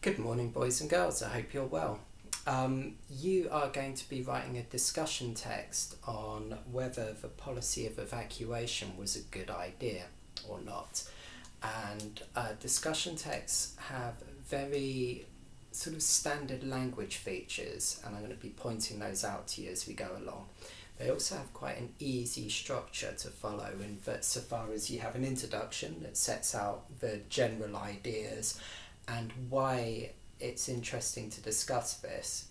Good morning, boys and girls. I hope you're well. You are going to be writing a discussion text on whether the policy of evacuation was a good idea or not. And discussion texts have very sort of standard language features, and I'm going to be pointing those out to you as we go along. They also have quite an easy structure to follow in that so far as you have an introduction that sets out the general ideas and why it's interesting to discuss this.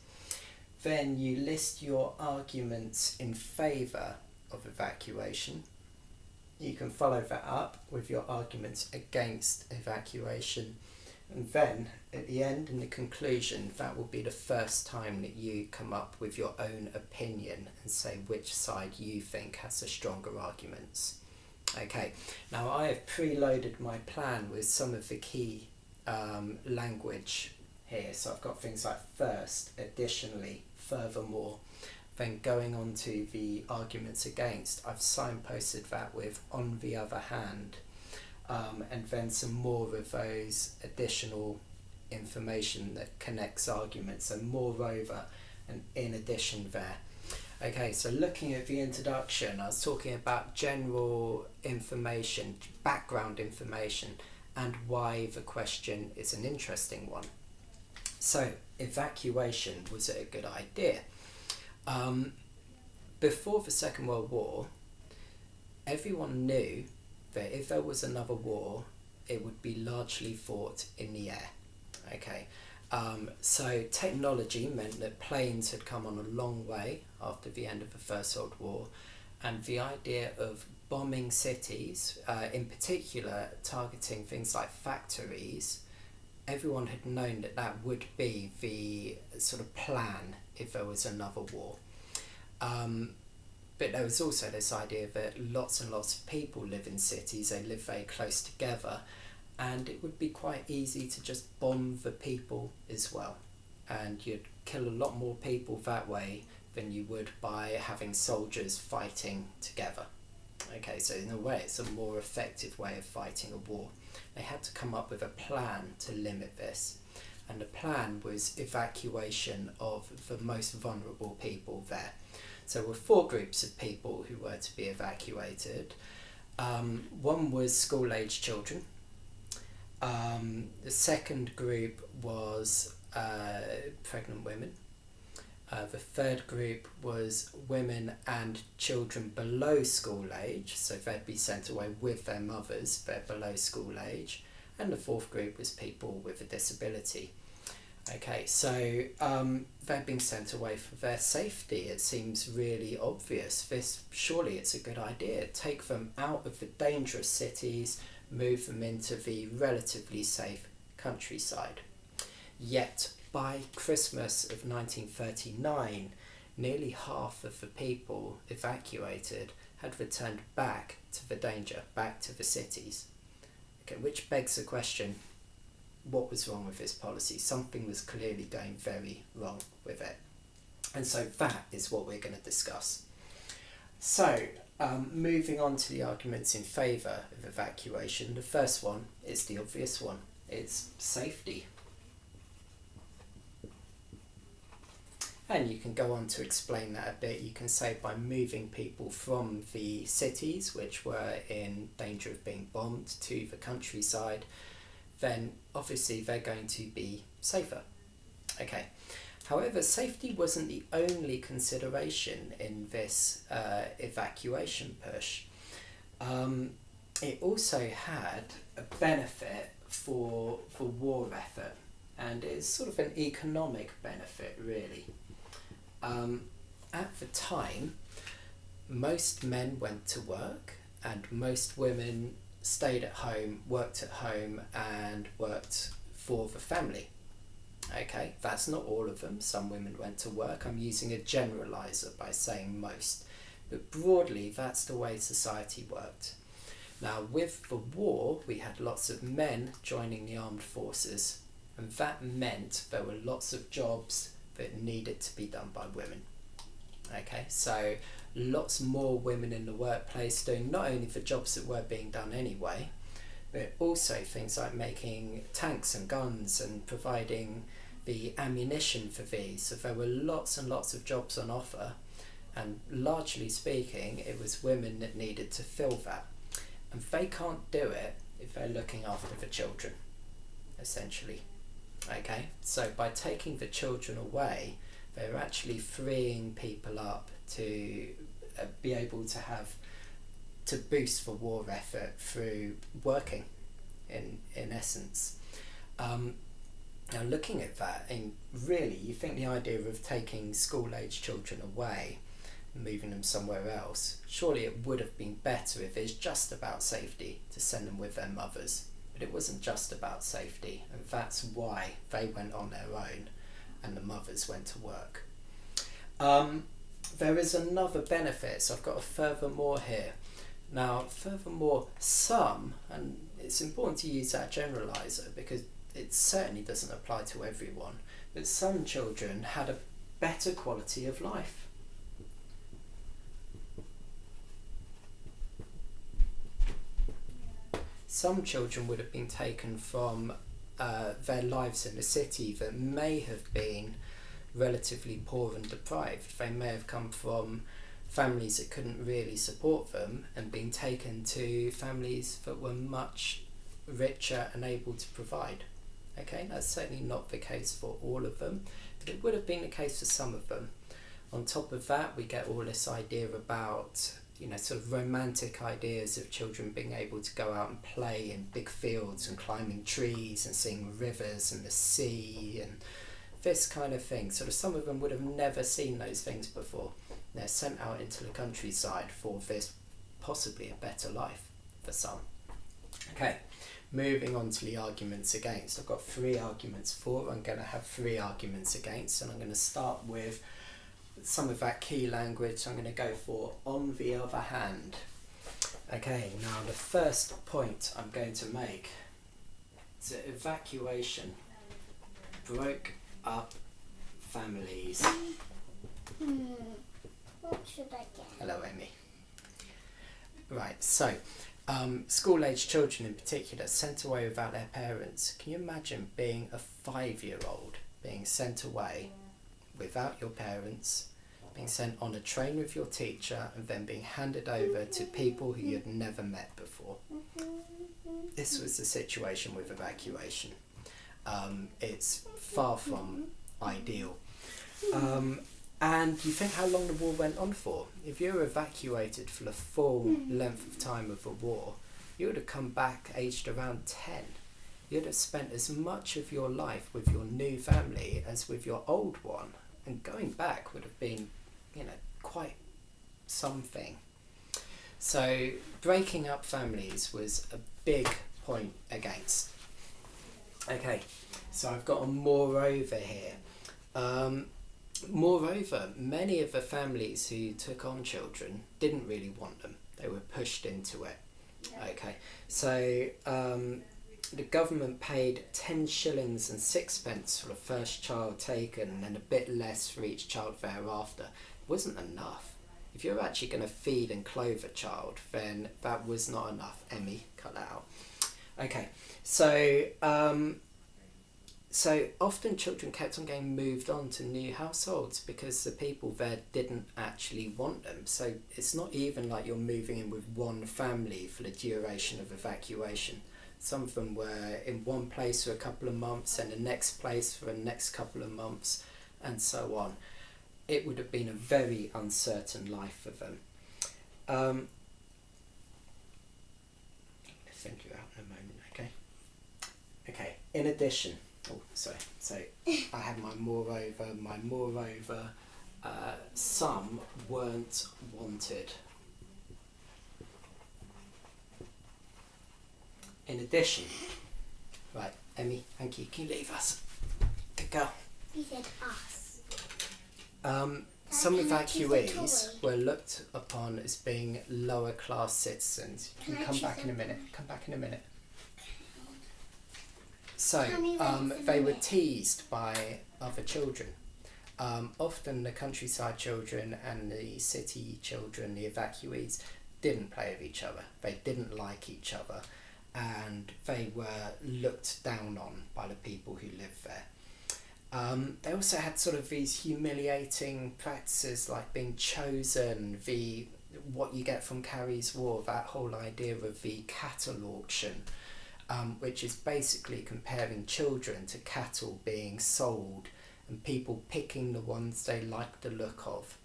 Then you list your arguments in favour of evacuation. You can follow that up with your arguments against evacuation. And then at the end, in the conclusion, that will be the first time that you come up with your own opinion and say which side you think has the stronger arguments. Okay, now I have preloaded my plan with some of the key language here. So I've got things like first, additionally, furthermore. Then going on to the arguments against, I've signposted that with on the other hand. And then some more of those additional information that connects arguments, and moreover and in addition there. Okay, so looking at the introduction, I was talking about general information, background information, and why the question is an interesting one. So, evacuation, was it a good idea? Before the Second World War, everyone knew that if there was another war, it would be largely fought in the air. Okay, so technology meant that planes had come on a long way after the end of the First World War, and the idea of bombing cities, in particular targeting things like factories, everyone had known that that would be the sort of plan if there was another war. But there was also this idea that lots and lots of people live in cities, they live very close together, and it would be quite easy to just bomb the people as well. And you'd kill a lot more people that way than you would by having soldiers fighting together. Okay, so in a way it's a more effective way of fighting a war. They had to come up with a plan to limit this, and the plan was evacuation of the most vulnerable people there. So there were 4 groups of people who were to be evacuated. One was school-aged children. The second group was pregnant women. The third group was women and children below school age, so they'd be sent away with their mothers, they're below school age. And the fourth group was people with a disability. Okay, so they're being sent away for their safety. It seems really obvious. Surely it's a good idea. Take them out of the dangerous cities, move them into the relatively safe countryside. Yet, by Christmas of 1939, nearly half of the people evacuated had returned back to the danger, back to the cities. Okay, which begs the question, what was wrong with this policy? Something was clearly going very wrong with it. And so that is what we're going to discuss. So, moving on to the arguments in favour of evacuation, the first one is the obvious one. It's safety. And you can go on to explain that a bit. You can say by moving people from the cities, which were in danger of being bombed, to the countryside, then obviously they're going to be safer. Okay. However, safety wasn't the only consideration in this evacuation push. It also had a benefit for war effort, and it's sort of an economic benefit, really. At the time, most men went to work and most women stayed at home, worked at home, and worked for the family. Okay, that's not all of them. Some women went to work. I'm using a generalizer by saying most. But broadly, that's the way society worked. Now, with the war, we had lots of men joining the armed forces, and that meant there were lots of jobs that needed to be done by women. Okay, so lots more women in the workplace doing not only the jobs that were being done anyway, but also things like making tanks and guns and providing the ammunition for these. So there were lots and lots of jobs on offer, and largely speaking, it was women that needed to fill that. And they can't do it if they're looking after the children, essentially. Okay, so by taking the children away, they're actually freeing people up to be able to boost the war effort through working, in essence. Now looking at that, and really you think the idea of taking school-age children away, moving them somewhere else, surely it would have been better if it's just about safety to send them with their mothers. But it wasn't just about safety, and that's why they went on their own and the mothers went to work. There is another benefit, so I've got a furthermore here. Now, furthermore, some, and it's important to use that generaliser because it certainly doesn't apply to everyone, but some children had a better quality of life. Some children would have been taken from their lives in the city that may have been relatively poor and deprived. They may have come from families that couldn't really support them and been taken to families that were much richer and able to provide. Okay, that's certainly not the case for all of them, but it would have been the case for some of them. On top of that, we get all this idea about, sort of romantic ideas of children being able to go out and play in big fields and climbing trees and seeing rivers and the sea and this kind of thing. Sort of some of them would have never seen those things before. They're sent out into the countryside for this possibly a better life for some. Okay, moving on to the arguments against. I've got 3 arguments for. I'm going to have 3 arguments against, and I'm going to start with some of that key language. I'm going to go for on the other hand. Okay, now the first point I'm going to make is that evacuation broke up families. What should I get? Hello, Amy. Right, so school-aged children in particular sent away without their parents. Can you imagine being a 5-year-old being sent away without your parents, being sent on a train with your teacher, and then being handed over to people who you'd never met before? This was the situation with evacuation. It's far from ideal. And you think how long the war went on for. If you were evacuated for the full length of time of the war, you would have come back aged around 10. You'd have spent as much of your life with your new family as with your old one, and going back would have been, quite something. So breaking up families was a big point against. Okay, so I've got a moreover here. Moreover, many of the families who took on children didn't really want them. They were pushed into it. Okay, so the government paid 10 shillings and 6 pence for the first child taken and a bit less for each child thereafter. It wasn't enough. If you're actually going to feed and clothe a child, then that was not enough. Emmy, cut that out. Okay, so often children kept on getting moved on to new households because the people there didn't actually want them. So it's not even like you're moving in with one family for the duration of evacuation. Some of them were in one place for a couple of months and the next place for the next couple of months and so on. It would have been a very uncertain life for them. I'll send you out in a moment, okay? Okay, in addition, so I have my moreover. Some weren't wanted. In addition, right, Emmy, thank you. Can you leave us? Good girl. You said us. Some evacuees were looked upon as being lower class citizens. You can come back in a minute. Come back in a minute. So they were teased by other children. Often the countryside children and the city children, the evacuees, didn't play with each other. They didn't like each other. and they were looked down on by the people who lived there. They also had sort of these humiliating practices like being chosen, what you get from Carrie's War, that whole idea of the cattle auction, which is basically comparing children to cattle being sold and people picking the ones they like the look of.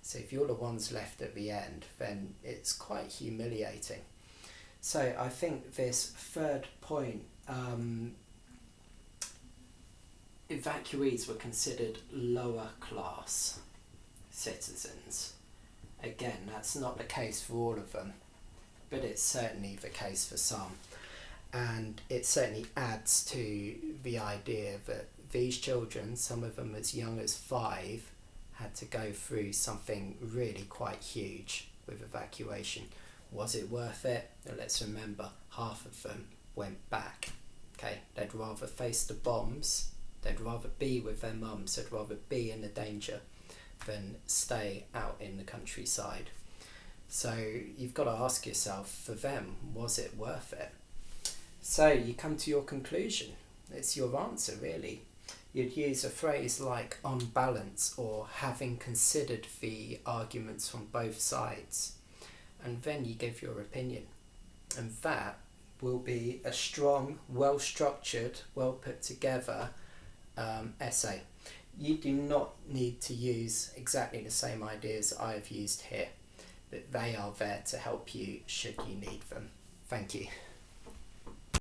So if you're the ones left at the end, then it's quite humiliating. So I think this third point, evacuees were considered lower class citizens. Again, that's not the case for all of them, but it's certainly the case for some. And it certainly adds to the idea that these children, some of them as young as 5, had to go through something really quite huge with evacuation. Was it worth it? Well, let's remember, half of them went back. Okay, they'd rather face the bombs, they'd rather be with their mums, they'd rather be in the danger than stay out in the countryside. So you've got to ask yourself, for them, was it worth it? So you come to your conclusion. It's your answer, really. You'd use a phrase like on balance or having considered the arguments from both sides. And then you give your opinion. And that will be a strong, well-structured, well-put-together essay. You do not need to use exactly the same ideas I have used here, but they are there to help you should you need them. Thank you.